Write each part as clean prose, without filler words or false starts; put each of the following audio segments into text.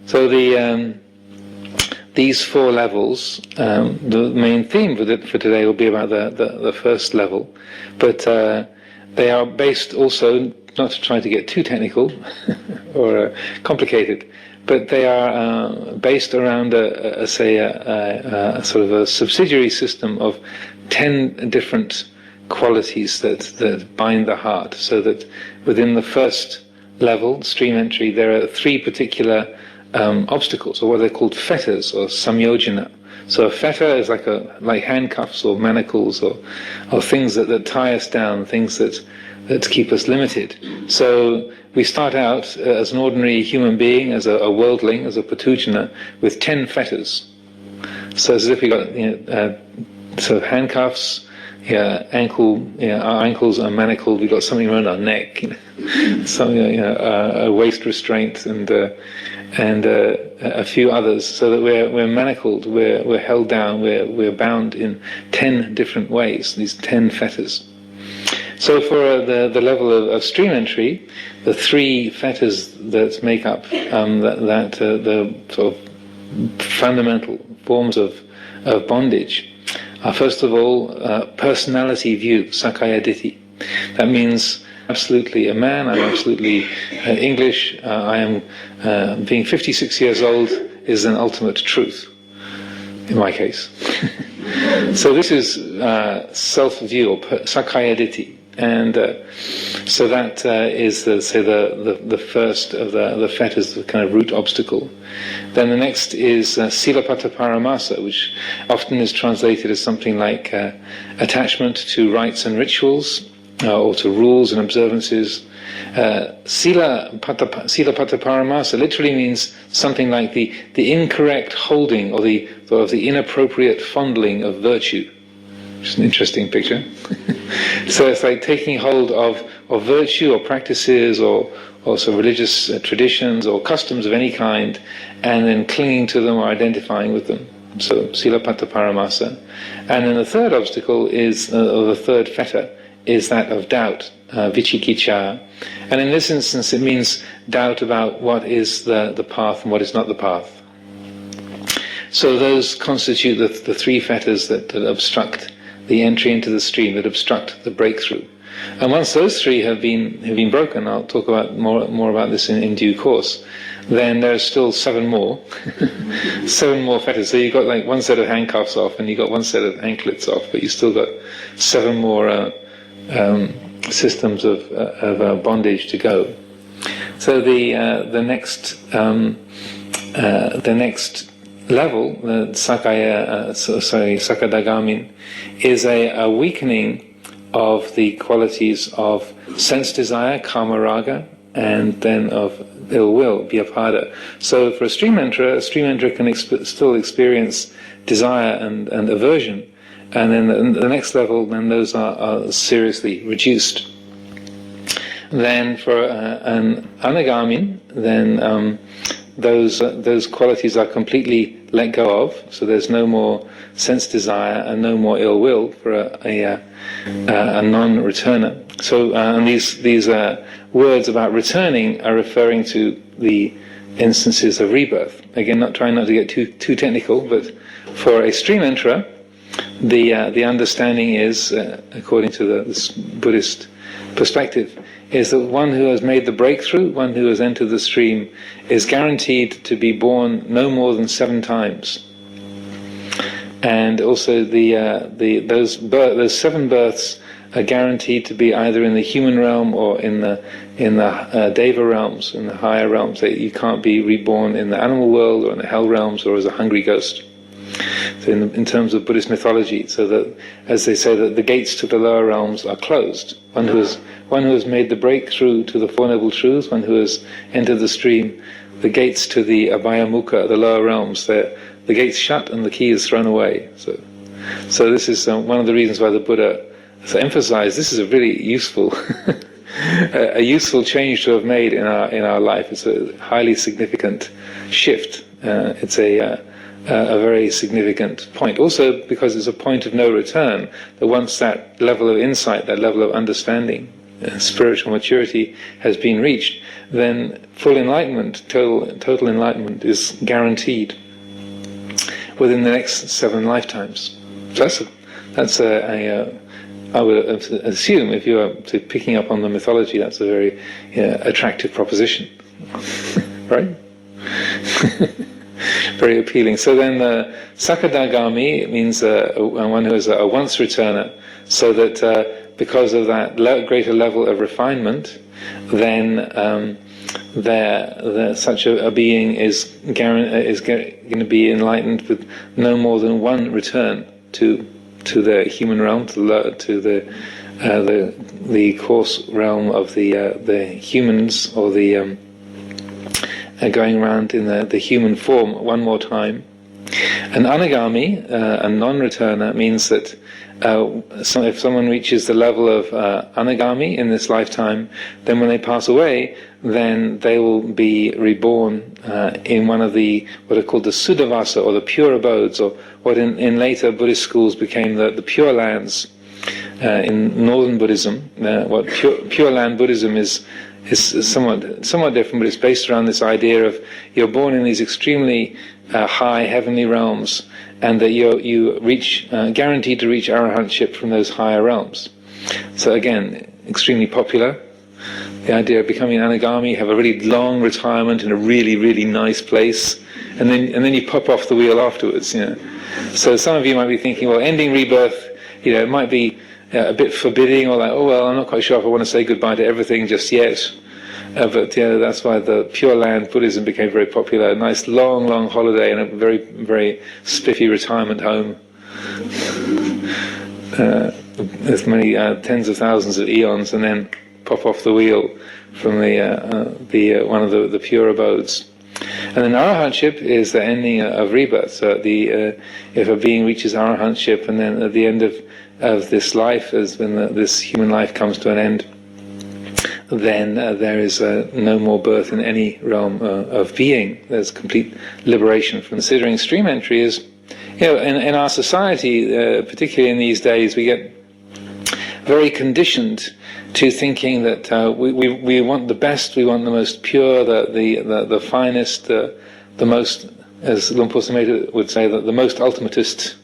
So these four levels, the main theme for today will be about the first level, but they are based also, not to try to get too technical or complicated, but they are based around a sort of a subsidiary system of 10 different qualities that bind the heart, so that within the first level, stream entry, there are three particular obstacles, or what they're called fetters, or samyojana. So a fetter is like handcuffs or manacles or things that tie us down, things that keep us limited. So we start out as an ordinary human being, as a worldling, as a patujana, with 10 fetters. So as if we got sort of handcuffs. Our ankles are manacled. We've got something around our neck, a waist restraint, and a few others, so that we're manacled, we're held down, we're bound in 10 different ways. These 10 fetters. So for the level of stream entry, the three fetters that make up the sort of fundamental forms of bondage are, first of all, personality view, sakaya ditthi. That means absolutely a man, I'm absolutely English, I am, being 56 years old is an ultimate truth, in my case. So this is self-view, or sakaya ditthi. And so that is, the first of the fetters, the kind of root obstacle. Then the next is silapata paramasa, which often is translated as something like attachment to rites and rituals, or to rules and observances. Silapata paramasa literally means something like the incorrect holding, or the inappropriate fondling of virtue. It's an interesting picture. So it's like taking hold of virtue or practices or also religious traditions or customs of any kind, and then clinging to them or identifying with them. So silapata paramasa. And then the third obstacle is, or the third fetter, is that of doubt, vichikicha. And in this instance it means doubt about what is the path and what is not the path. So those constitute the three fetters that obstruct the entry into the stream, that obstruct the breakthrough. And once those three have been broken, I'll talk about more about this in due course, then there's still 7 more. 7 more fetters. So you've got like one set of handcuffs off, and you've got one set of anklets off, but you've still got 7 more systems of bondage to go. So the next level, the sakadagamin, is a weakening of the qualities of sense desire, kama raga, and then of ill will, vyapada. So for a stream enterer can still experience desire and aversion, and then the next level, then those are seriously reduced. Then for an anagamin, then those qualities are completely let go of, so there's no more sense desire and no more ill will for a non-returner. So and these words about returning are referring to the instances of rebirth. Again, trying not to get too technical, but for a stream enterer, the understanding is, according to this Buddhist perspective, is that one who has made the breakthrough, one who has entered the stream, is guaranteed to be born no more than 7 times. And also those 7 births are guaranteed to be either in the human realm or in the deva realms, in the higher realms. You can't be reborn in the animal world or in the hell realms or as a hungry ghost. So in terms of Buddhist mythology, so that, as they say, that the gates to the lower realms are closed. One who has made the breakthrough to the Four Noble Truths, one who has entered the stream, the gates to the abhayamukha, the lower realms, the gates shut and the key is thrown away. So this is one of the reasons why the Buddha emphasized this is a really useful a useful change to have made in our life. It's a highly significant shift. It's a very significant point. Also because it's a point of no return, that once that level of insight, that level of understanding spiritual maturity has been reached, then full enlightenment, total enlightenment is guaranteed within the next 7 lifetimes. So that's I would assume, if you are picking up on the mythology, that's a very attractive proposition, right? Very appealing. So then Sakadagami means one who is a once returner, so that because of that greater level of refinement, then such a being is going to be enlightened with no more than one return to the human realm, to the coarse realm of the humans, or the going around in the human form one more time. An anagami, a non-returner, means that if someone reaches the level of anagami in this lifetime, then when they pass away, then they will be reborn in one of what are called the Suddhavasa, or the pure abodes, or what in later Buddhist schools became the Pure Lands in Northern Buddhism. What Pure Land Buddhism is somewhat different, but it's based around this idea of you're born in these extremely high heavenly realms, and that you reach guaranteed to reach arahantship from those higher realms. So again, extremely popular. The idea of becoming an anagami, have a really long retirement in a really, really nice place, and then you pop off the wheel afterwards. So some of you might be thinking, well, ending rebirth, it might be a bit forbidding, or like, oh well, I'm not quite sure if I want to say goodbye to everything just yet. But that's why the Pure Land Buddhism became very popular. A nice long, long holiday and a very, very spiffy retirement home. As many tens of thousands of eons, and then pop off the wheel from one of the pure abodes. And then arahantship is the ending of rebirth. So if a being reaches arahantship, and then at the end of this life, as when this human life comes to an end, then there is no more birth in any realm of being. There's complete liberation. Considering stream entry is, in our society, particularly in these days, we get very conditioned to thinking that we want the best, we want the most pure, the finest, the most, as Luang Por Sumedho would say, the most ultimatist,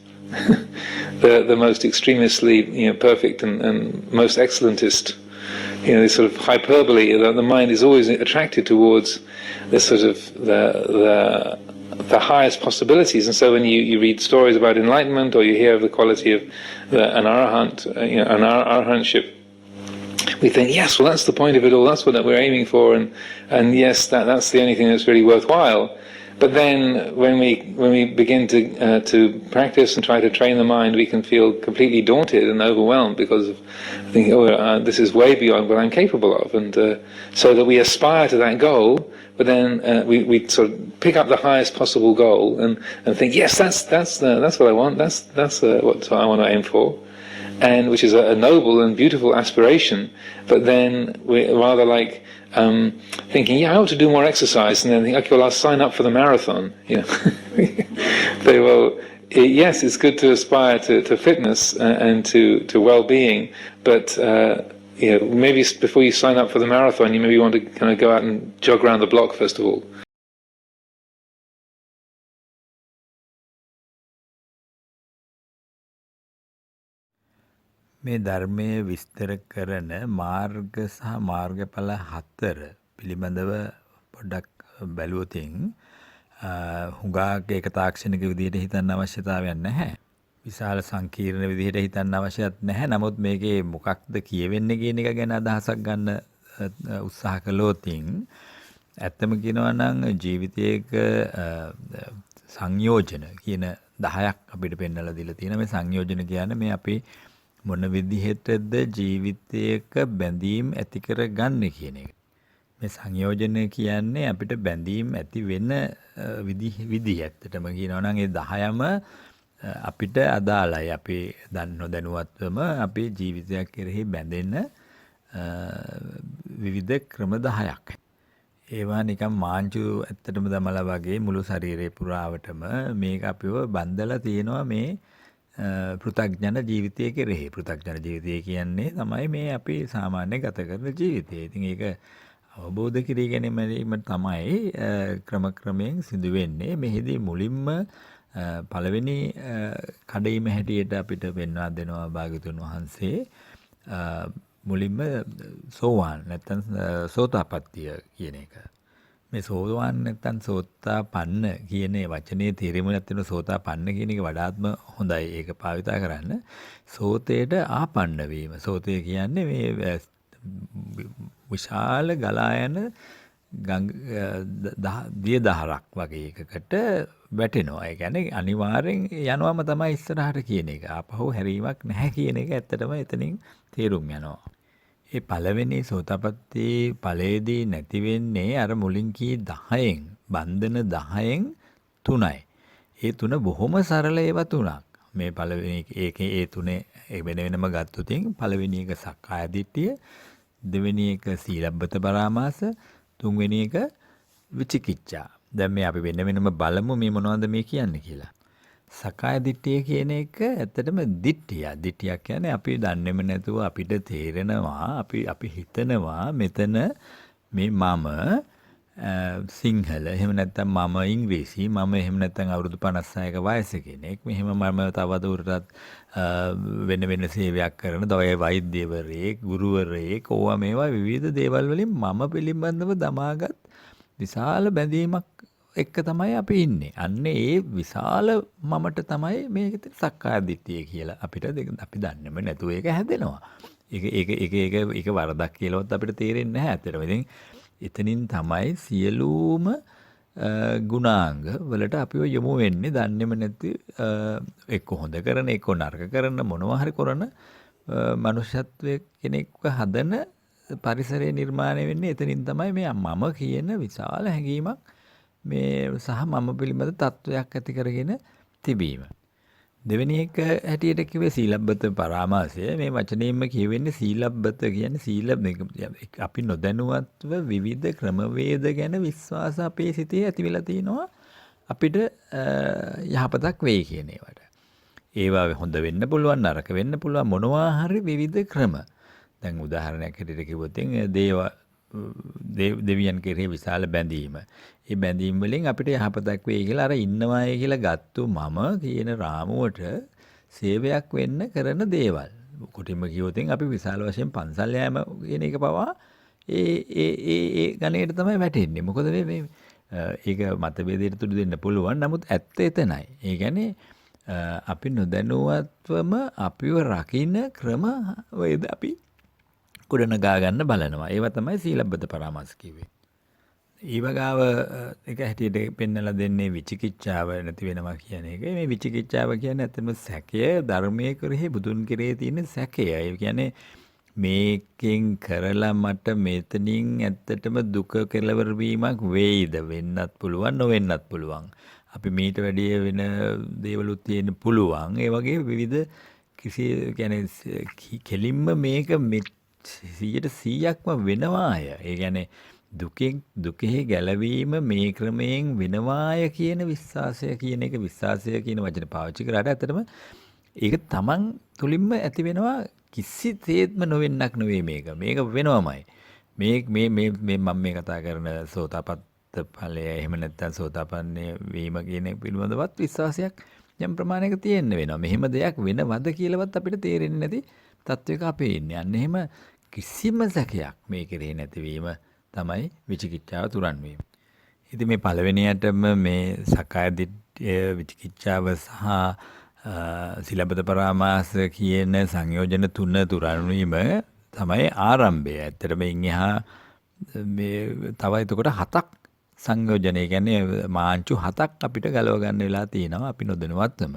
the most extremely perfect and most excellentist. This sort of hyperbole. The mind is always attracted towards this sort of the highest possibilities. And so when you read stories about enlightenment, or you hear of the quality of an arahant, an arahantship, we think, yes, well, that's the point of it all. That's what we're aiming for, and yes, that's the only thing that's really worthwhile. But then, when we begin to practice and try to train the mind, we can feel completely daunted and overwhelmed because of thinking, this is way beyond what I'm capable of, and so that we aspire to that goal. But then we sort of pick up the highest possible goal and think, yes, that's what I want. That's what I want to aim for. And which is a noble and beautiful aspiration, but then we're rather like thinking, I ought to do more exercise, and then think, okay, well, I'll sign up for the marathon. Very well, yes, it's good to aspire to fitness and to well-being, but maybe before you sign up for the marathon, you maybe want to kind of go out and jog around the block first of all. මේ ධර්මයේ විස්තර කරන මාර්ග සහ මාර්ගඵල 4 පිළිබඳව පොඩ්ඩක් බැලුවොතින් හුඟක් ඒක තාක්ෂණික විදිහට හිතන්න අවශ්‍යතාවයක් නැහැ. විශාල සංකීර්ණ විදිහට හිතන්න අවශ්‍යත් නැහැ. නමුත් මේකේ මොකක්ද කියවෙන්නේ කියන එක ගැන අදහසක් ගන්න උත්සාහ කළොතින් ඇත්තම කියනවා නම් ජීවිතයක සංයෝජන කියන 10ක් අපිට පෙන්වලා දීලා තියෙනවා. මේ සංයෝජන කියන්නේ මේ අපි මොන විදිහටද ජීවිතයක බැඳීම් ඇති කරගන්නේ කියන එක. මේ සංයෝජනය කියන්නේ අපිට බැඳීම් ඇති වෙන විදිහ ඇත්තටම කියනවා නම් ඒ 10ම අපිට අදාළයි. අපි නොදැනුවත්වම අපේ ජීවිතයක් කෙරෙහි බැඳෙන විවිධ ක්‍රම 10ක්. ඒවා නිකන් මාංචු ඇත්තටම දමලා වගේ මුළු ශරීරේ පුරාවටම මේක අපිව බඳලා තියෙනවා මේ පෘථග්ජන ජීවිතය කෙරෙහි. පෘථග්ජන ජීවිතය කියන්නේ තමයි මේ අපි සාමාන්‍ය ගත කරන ජීවිතය. ඉතින් ඒක අවබෝධ කිරී ගැනීම තමයි ක්‍රමක්‍රමයෙන් සිදු වෙන්නේ. මෙහිදී මුලින්ම පළවෙනි කඩයිම හැටියට අපිට පෙන්වා දෙනවා භාග්‍යවතුන් වහන්සේ මුලින්ම සෝවාන් නැත්නම් සෝතාපට්ටිය කියන එක. මේ සෝවාන් නැත්නම් සෝතාපන්න කියන වචනේ තේරුමක් තියෙන සෝතාපන්න කියන එක වඩාත්ම හොඳයි ඒක භාවිතා කරන්න. සෝතේට ආපන්න වීම. සෝතේ කියන්නේ මේ විශාල ගලා යන දිය දහරක් වගේ එකකට වැටෙනවා. ඒ කියන්නේ අනිවාර්යෙන් යනවාම තමයි ඉස්සරහට කියන එක. ආපහු හැරීමක් නැහැ කියන එක ඇත්තටම එතනින් තේරුම් යනවා. ඒ පළවෙනි සෝතාපට්ටි ඵලයේදී නැති වෙන්නේ අර මුලින් කී 10න් බන්ධන 10න් 3යි. ඒ තුන බොහොම සරල ඒවා තුනක්. මේ පළවෙනි ඒකේ ඒ තුනේ වෙන වෙනම ගත්තොතින් පළවෙනි එක සක්කාය දිට්ඨිය, දෙවෙනි එක සීලබ්බත පරාමාස, තුන්වෙනි එක විචිකිච්ඡා. දැන් මේ අපි වෙන වෙනම බලමු මේ මොනවද මේ කියන්නේ කියලා. සකාය දිට්ඨිය කියන එක ඇත්තටම දිට්ඨිය. දිට්ඨියක් කියන්නේ අපි දන්නේම නැතුව අපිට තේරෙනවා අපි හිතනවා මෙතන මේ මම සිංහල එහෙම නැත්නම් මම ඉංග්‍රීසි මම එහෙම නැත්නම් අවුරුදු 56ක වයස කෙනෙක් මෙහෙම මම තවදුරටත් වෙන වෙන සේවයක් කරන වෛද්‍යවරයෙක් ගුරුවරයෙක් ඕවා මේවා විවිධ දේවල් වලින් මම පිළිබඳව දමාගත් විශාල බැඳීමක් එක්ක තමයි අපි ඉන්නේ. අන්න ඒ විශාල මමට තමයි මේක සක්කාය දිට්ඨිය කියලා අපිට අපි දන්නේම නැතුව ඒක හැදෙනවා. ඒක වරදක් කියලාවත් අපිට තේරෙන්නේ නැහැ ඇත්තටම. ඉතින් එතනින් තමයි සියලුම ගුණාංග වලට අපිව යොමු වෙන්නේ දන්නේම නැති එක්ක හොඳ කරන එක්ක නරක කරන මොනවා හරි කරන මනුෂ්‍යත්වයේ කෙනෙක්ව හදන පරිසරය නිර්මාණය වෙන්නේ එතනින් තමයි මේ මම කියන විශාල හැඟීමක් මේ සහ මම පිළිබඳ තත්වයක් ඇති කරගෙන තිබීම. දෙවෙනි එක හැටියට කිව්වේ සීලබ්බත පරාමාසය. මේ වචනයෙන්ම කියවෙන්නේ සීලබ්බත කියන්නේ සීල අපි නොදැනුවත්ව විවිධ ක්‍රමවේද ගැන විශ්වාස අපේ සිතේ ඇති වෙලා තිනවා අපිට යහපතක් වෙයි කියන ඒවට. ඒවා හොඳ වෙන්න පුළුවන් නරක වෙන්න පුළුවන් මොනවා හරි විවිධ ක්‍රම. දැන් උදාහරණයක් හැටියට කිව්වොත් දෙවියන් කෙරෙහි විශාල බැඳීම. ඒ බැඳීම් වලින් අපිට යහපතක් වෙයි කියලා අර ඉන්නවායි කියලා ගත්තු මම කියන රාමුවට සේවයක් වෙන්න කරන දේවල්. කොටින්ම කිව්වොත් අපි විශාල වශයෙන් පන්සල් යෑම කියන එක පවා ඒ ගණේට තමයි වැටෙන්නේ. මොකද මේ ඒක මතභේදයට තුඩු දෙන්න පුළුවන්. නමුත් ඇත්ත එතනයි. ඒ කියන්නේ අපි නොදැනුවත්වම අපිව රකින්න ක්‍රම වේද අපි ගොඩනගා ගන්න බලනවා. ඒවා තමයි සීලබ්බත පරාමාස කිව්වේ. ඊවගාව එක හැටියට පෙන්නලා දෙන්නේ විචිකිච්ඡාව නැති වෙනවා කියන එක. මේ විචිකිච්ඡාව කියන්නේ ඇත්තම සැකය ධර්මයේ කෙරෙහි බුදුන් කෙරෙහි තියෙන සැකය. ඒ කියන්නේ මේකෙන් කරලා මට මෙතනින් ඇත්තටම දුක කෙලවර වීමක් වෙයිද වෙන්නත් පුළුවන් නොවෙන්නත් පුළුවන්. අපි මීට වැඩිය වෙන දේවලුත් තියෙන්න පුළුවන්. ඒ වගේ විවිධ කිසි කියන්නේ කෙලින්ම මේක 100%ක්ම වෙනවාය. ඒ කියන්නේ දුකෙහි ගැලවීම මේ ක්‍රමයෙන් වෙනවාය කියන විශ්වාසය කියන එක විශ්වාසය කියන වචන පාවිච්චි කරාට ඇත්තටම ඒක තමන් තුලින්ම ඇති වෙනවා කිසිසේත්ම නොවෙන්නක් නෙවෙයි මේක. මේක වෙනවමයි. මේ මම මේ කතා කරන සෝතාපට්ට ඵලය එහෙම නැත්නම් සෝතාපන්න වීම කියන පිළිබඳවත් විශ්වාසයක් යම් ප්‍රමාණයක තියෙන්න වෙනවා. මෙහෙම දෙයක් වෙනවද කියලාවත් අපිට තේරෙන්නේ නැති තත්වයක අපි ඉන්නේ. අන්න එහෙම කිසිම සැකයක් මේ කෙරෙහි නැතිවීම තමයි විචිකිච්ඡාව තුරන් වීම. ඉතින් මේ පළවෙනියටම මේ සක්කාය දිට්ඨිය විචිකිච්ඡාව සහ සීලබ්බත පරාමාස කියන සංයෝජන තුන තුරන් වීම තමයි ආරම්භය. ඇත්තටම එහා මේ තව එතකොට 7ක් සංයෝජනය කියන්නේ මාංචු 7ක් අපිට ගලව ගන්න වෙලා තියෙනවා අපි නොදැනුවත්වම.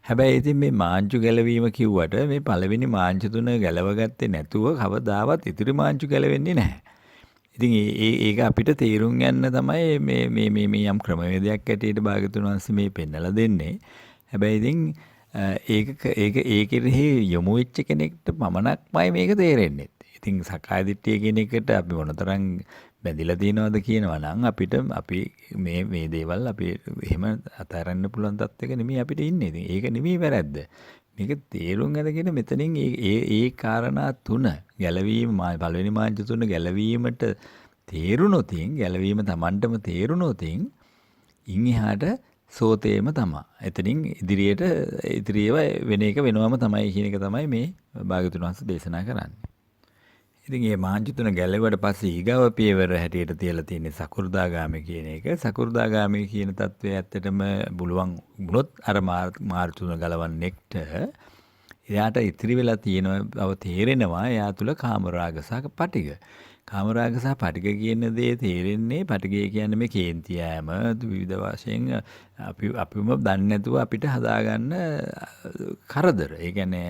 හැබැයි ඉතින් මේ මාංචු ගැලවීම කිව්වට මේ පළවෙනි මාංචු තුන ගැලවගත්තේ නැතුව කවදාවත් ඉතිරි මාංචු ගැලවෙන්නේ නැහැ. ඉතින් ඒක අපිට තේරුම් ගන්න තමයි මේ යම් ක්‍රමවේදයක් ඇටියට භාගතුන් වහන්සේ මේ පෙන්නලා දෙන්නේ. හැබැයි ඉතින් ඒකෙහි යොමු වෙච්ච කෙනෙක්ට පමණක්මයි මේක තේරෙන්නේ. ඉතින් සක්කාය දිට්ඨිය කියන එකට අපි මොනතරම් බැඳිලා තියෙනවද කියනවා නම් අපි මේ දේවල් අපි එහෙම අතාරන්න පුළුවන් තත්ත්වයක නෙමෙයි අපිට ඉන්නේ. ඉතින් ඒක නෙමෙයි වැරද්ද. මේක තේරුම් අරගෙන මෙතනින් ඒ කාරණා තුන ගැලවීම පළවෙනි මාංචු තුන ගැලවීමට තේරුණොතින් ගැලවීම Tamanටම තේරුණොතින් ඉන් එහාට සෝතේම තමයි. එතනින් ඉදිරියේව වෙන එක වෙනවම තමයි කියන එක තමයි මේ භාග්‍යවතුන් වහන්සේ දේශනා කරන්නේ. ඉතින් මේ මාංචු තුන ගැලෙවට පස්සේ ඊගව පියවර හැටියට තියලා තියෙන්නේ සකු르දාගාමී කියන එක. සකු르දාගාමී කියන தત્ත්වය ඇත්තටම බුලුවන් වුණොත් අර මාර්ග තුන ගලවන්නෙක්ට එයාට ඉතිරි වෙලා තියෙන බව තේරෙනවා. එයා තුල කාමරාග සහ පටිඝ. කාමරාග සහ පටිඝ කියන දේ තේරෙන්නේ පටිඝය කියන්නේ මේ කේන්ති යෑම විවිධ වශයෙන් අපිම දන්නේ නැතුව අපිට හදාගන්න කරදර. ඒ කියන්නේ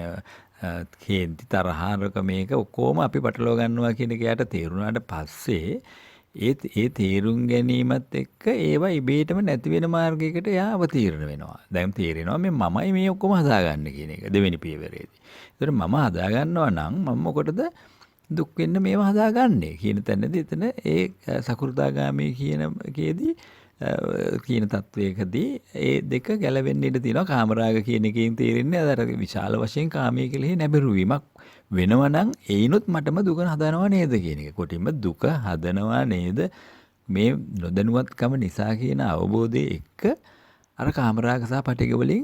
කේන්ති තරහරක මේක ඔක්කොම අපි පටලවා ගන්නවා කියන එක යට තේරුණාට පස්සේ ඒ තේරුම් ගැනීමත් එක්ක ඒවා ඉබේටම නැති වෙන මාර්ගයකට එයා අවතීර්ණ වෙනවා. දැන් තේරෙනවා මේ මමයි මේ ඔක්කොම හදාගන්නේ කියන එක දෙවෙනි පියවරේදී. ඒතර මම හදාගන්නවා නම් මම මොකටද දුක් වෙන්න මේවා හදාගන්නේ කියන තැනදී එතන ඒ සකු르දාගාමී කියනකේදී කියන තත්වයකදී ඒ දෙක ගැලවෙන්න ඉඩ තියෙනවා. කාමරාග කියන එකෙන් තේරෙන්නේ අර විශාල වශයෙන් කාමයේ කෙලෙහි නැඹුරුවීමක් වෙනවා නම් ඒනොත් මටම දුක හදනවා නේද කියන එක. කොටින්ම දුක හදනවා නේද මේ නොදැනුවත්කම නිසා කියන අවබෝධයේ එක්ක අර කාමරාග සහ පටිඝ වලින්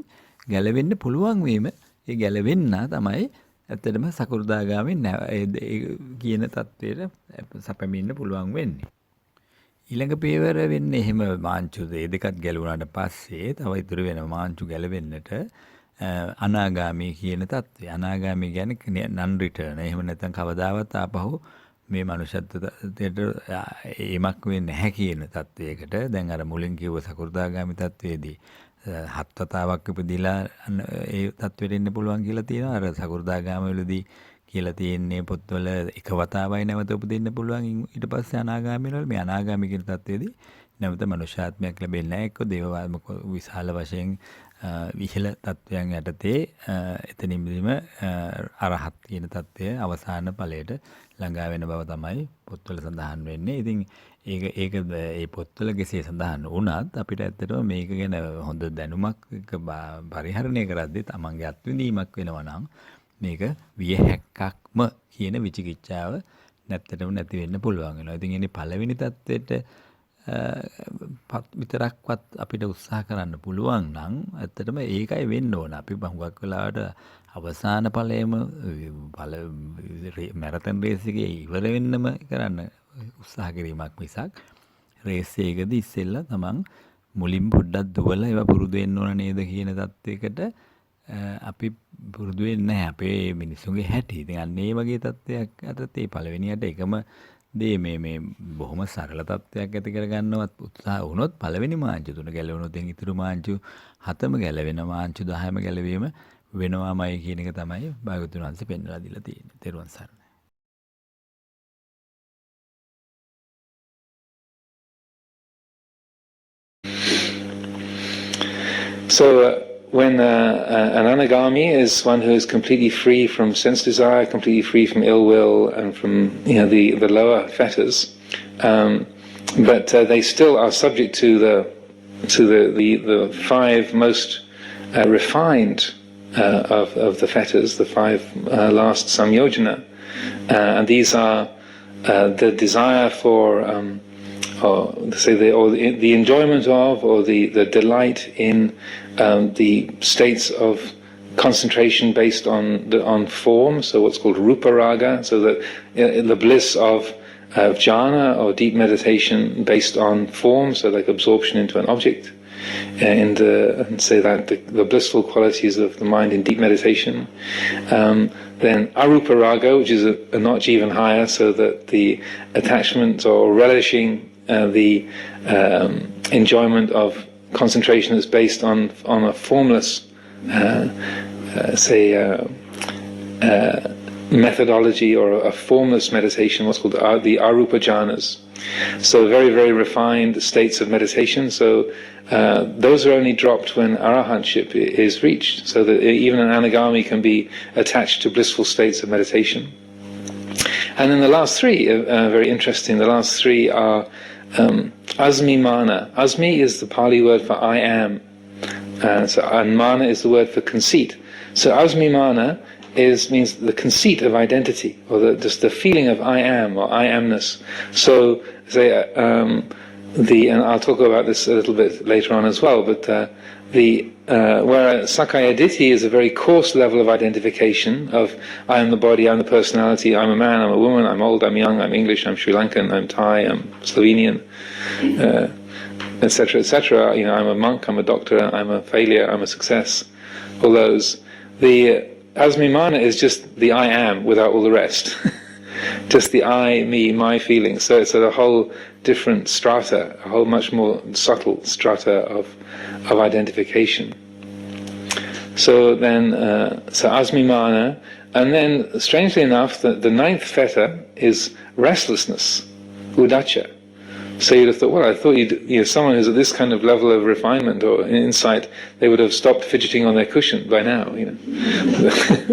ගැලවෙන්න පුළුවන් වීම. ඒ ගැලවෙන්න තමයි ඇත්තටම සකු르දාගාමී කියන தത്വයට සැපෙමින්න පුළුවන් වෙන්නේ. ඊළඟ පියවර වෙන්නේ එහෙම මාංචු දෙකත් ගැලවුණාට පස්සේ තව ඉතුරු වෙන මාංචු ගැලවෙන්නට අනාගාමී කියන தત્ත්වය. අනාගාමී කියන්නේ non return. එහෙම නැත්නම් කවදාවත් ආපහු මේ මනුෂ්‍යත්වයට එමක් වෙන්නේ නැහැ කියන தત્ත්වයකට. දැන් අර මුලින් කිව්ව සකු르දාගාමී தત્ත්වයේදී හත් වතාවක් ඉපදිලා ඒ தત્ත්වෙට එන්න පුළුවන් කියලා තියෙනවා. අර සකු르දාගාමී වලදී කියලා තියෙන්නේ පොත්වල එක වතාවයි නැවත උපදින්න පුළුවන්. ඊට පස්සේ අනාගාමී වල මේ අනාගාමී කියන தത്വෙදී නැවත මනුෂ්‍යාත්මයක් ලැබෙන්නේ නැහැ. එක්ක දේවවාත්මක විශාල වශයෙන් විහිල தത്വයන් යටතේ එතනින්ම අරහත් කියන தത്വය අවසාන ඵලයට ළඟා වෙන බව තමයි පොත්වල සඳහන් වෙන්නේ. ඉතින් ඒක ඒ පොත්වල කෙසේ සඳහන් වුණත් අපිට ඇත්තටම මේක ගැන හොඳ දැනුමක් පරිහරණය කරද්දී තමන්ගේ අත්විඳීමක් වෙනවා නම් මේක විය හැක්කක්ම කියන විචිකිච්ඡාව නැත්තටම නැති වෙන්න පුළුවන් වෙනවා. ඉතින් ඉන්නේ පළවෙනි தത്വෙට විතරක්වත් අපිට උත්සාහ කරන්න පුළුවන් නම් ඇත්තටම ඒකයි වෙන්න ඕන. අපි හුඟක් වෙලාවට අවසාන ඵලයේම මැරතන් රේස් එකේ ඉවර වෙන්නම කරන්න උත්සාහ කිරීමක් මිසක් රේස් එකේදී ඉස්සෙල්ලා තමන් මුලින් පොඩ්ඩක් දුවලා ඒවා පුරුදු වෙන්න ඕන නේද කියන தത്വයකට අපි පුරුදු වෙන්නේ නැහැ. අපේ මිනිස්සුන්ගේ හැටි. ඉතින් අන්න ඒ වගේ තත්ත්වයක් අතත් ඒ පළවෙනියට එකම දේ මේ බොහොම සරල තත්ත්වයක් ඇති කරගන්නවත් උත්සාහ වුණොත් පළවෙනි මාංචු තුන ගැලවුණොත් දැන් ඉතුරු මාංචු 7ම ගැලවෙන මාංචු 10ම ගැලවීම වෙනවාමයි කියන එක තමයි භාග්‍යවතුන් වහන්සේ පෙන්වලා දීලා තියෙන්නේ. තෙරුවන් සරණයි. So when an anagami is one who is completely free from sense desire, completely free from ill will and from the lower fetters, but they still are subject to the five most refined of the fetters, the five last samyojana, and these are the desire for or the enjoyment of, or the delight in the states of concentration based on form, so what's called rupa raga, so that the bliss of jhana or deep meditation based on form, so like absorption into an object, and say that the blissful qualities of the mind in deep meditation. Then arupa raga, which is a notch even higher, so that the attachment or relishing the enjoyment of concentration is based on a formless, methodology or a formless meditation, what's called the arupa jhanas. So very, very refined states of meditation. So those are only dropped when arahantship is reached, so that even an anagami can be attached to blissful states of meditation. And then the last three are very interesting. The last three are asmi mana. Asmi is the Pali word for I am. And mana is the word for conceit. So asmimana means the conceit of identity, or just the feeling of I am, or I amness. So, say, and I'll talk about this a little bit later on as well, but where Sakaya Ditti is a very coarse level of identification of I am the body, I'm the personality, I'm a man, I'm a woman, I'm old, I'm young, I'm English, I'm Sri Lankan, I'm Thai, I'm Slovenian, etc., etc. You know, I'm a monk, I'm a doctor, I'm a failure, I'm a success. All those. The asmimana is just the I am without all the rest. Just the I, me, my feelings. So it's a whole different strata, a whole much more subtle strata of identification. So then, so asmimana, and then strangely enough, the ninth fetter is restlessness, udacha. So you'd have thought, well, I thought someone who's at this kind of level of refinement or insight, they would have stopped fidgeting on their cushion by now,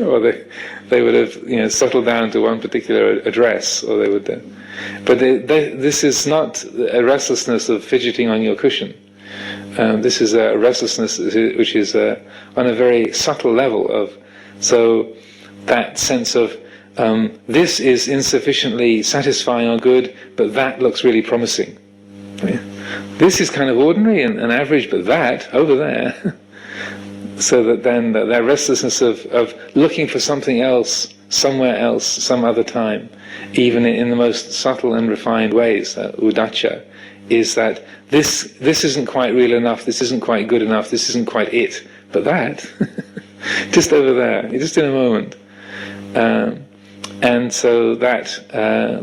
or they would have, settled down to one particular address, or they would. But this is not a restlessness of fidgeting on your cushion. This is a restlessness which is on a very subtle level so that sense of this is insufficiently satisfying or good, but that looks really promising. This is kind of ordinary and average, but that over there. So that then that restlessness of looking for something else, somewhere else, some other time, even in the most subtle and refined ways, udacha, is that this isn't quite real enough, this isn't quite good enough, this isn't quite it, but that, just over there, just in a moment. And so that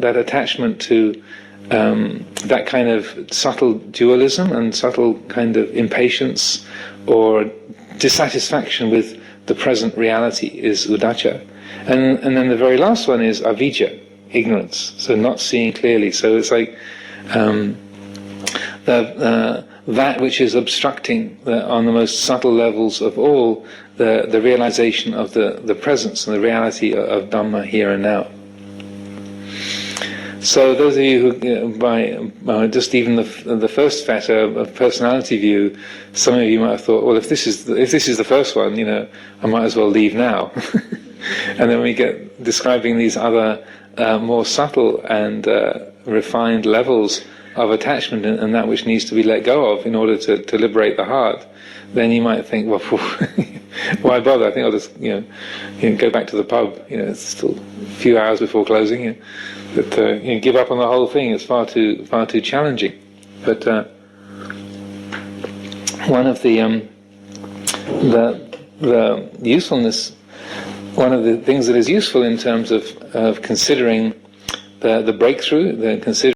attachment to that kind of subtle dualism and subtle kind of impatience or dissatisfaction with the present reality is udacha. And then the very last one is avijja, ignorance, so not seeing clearly. So it's like that which is obstructing on the most subtle levels of all the realization of the presence and the reality of Dhamma here and now. So those of you who, by just even the first fetter of personality view, some of you might have thought, well, if this is the first one, I might as well leave now. And then we get describing these other more subtle and refined levels of attachment and that which needs to be let go of in order to liberate the heart. Then you might think, well, why bother? I think I'll just go back to the pub. It's still a few hours before closing. But give up on the whole thing. It's far too challenging. But one of the usefulness, one of the things that is useful in terms of considering the breakthrough, considering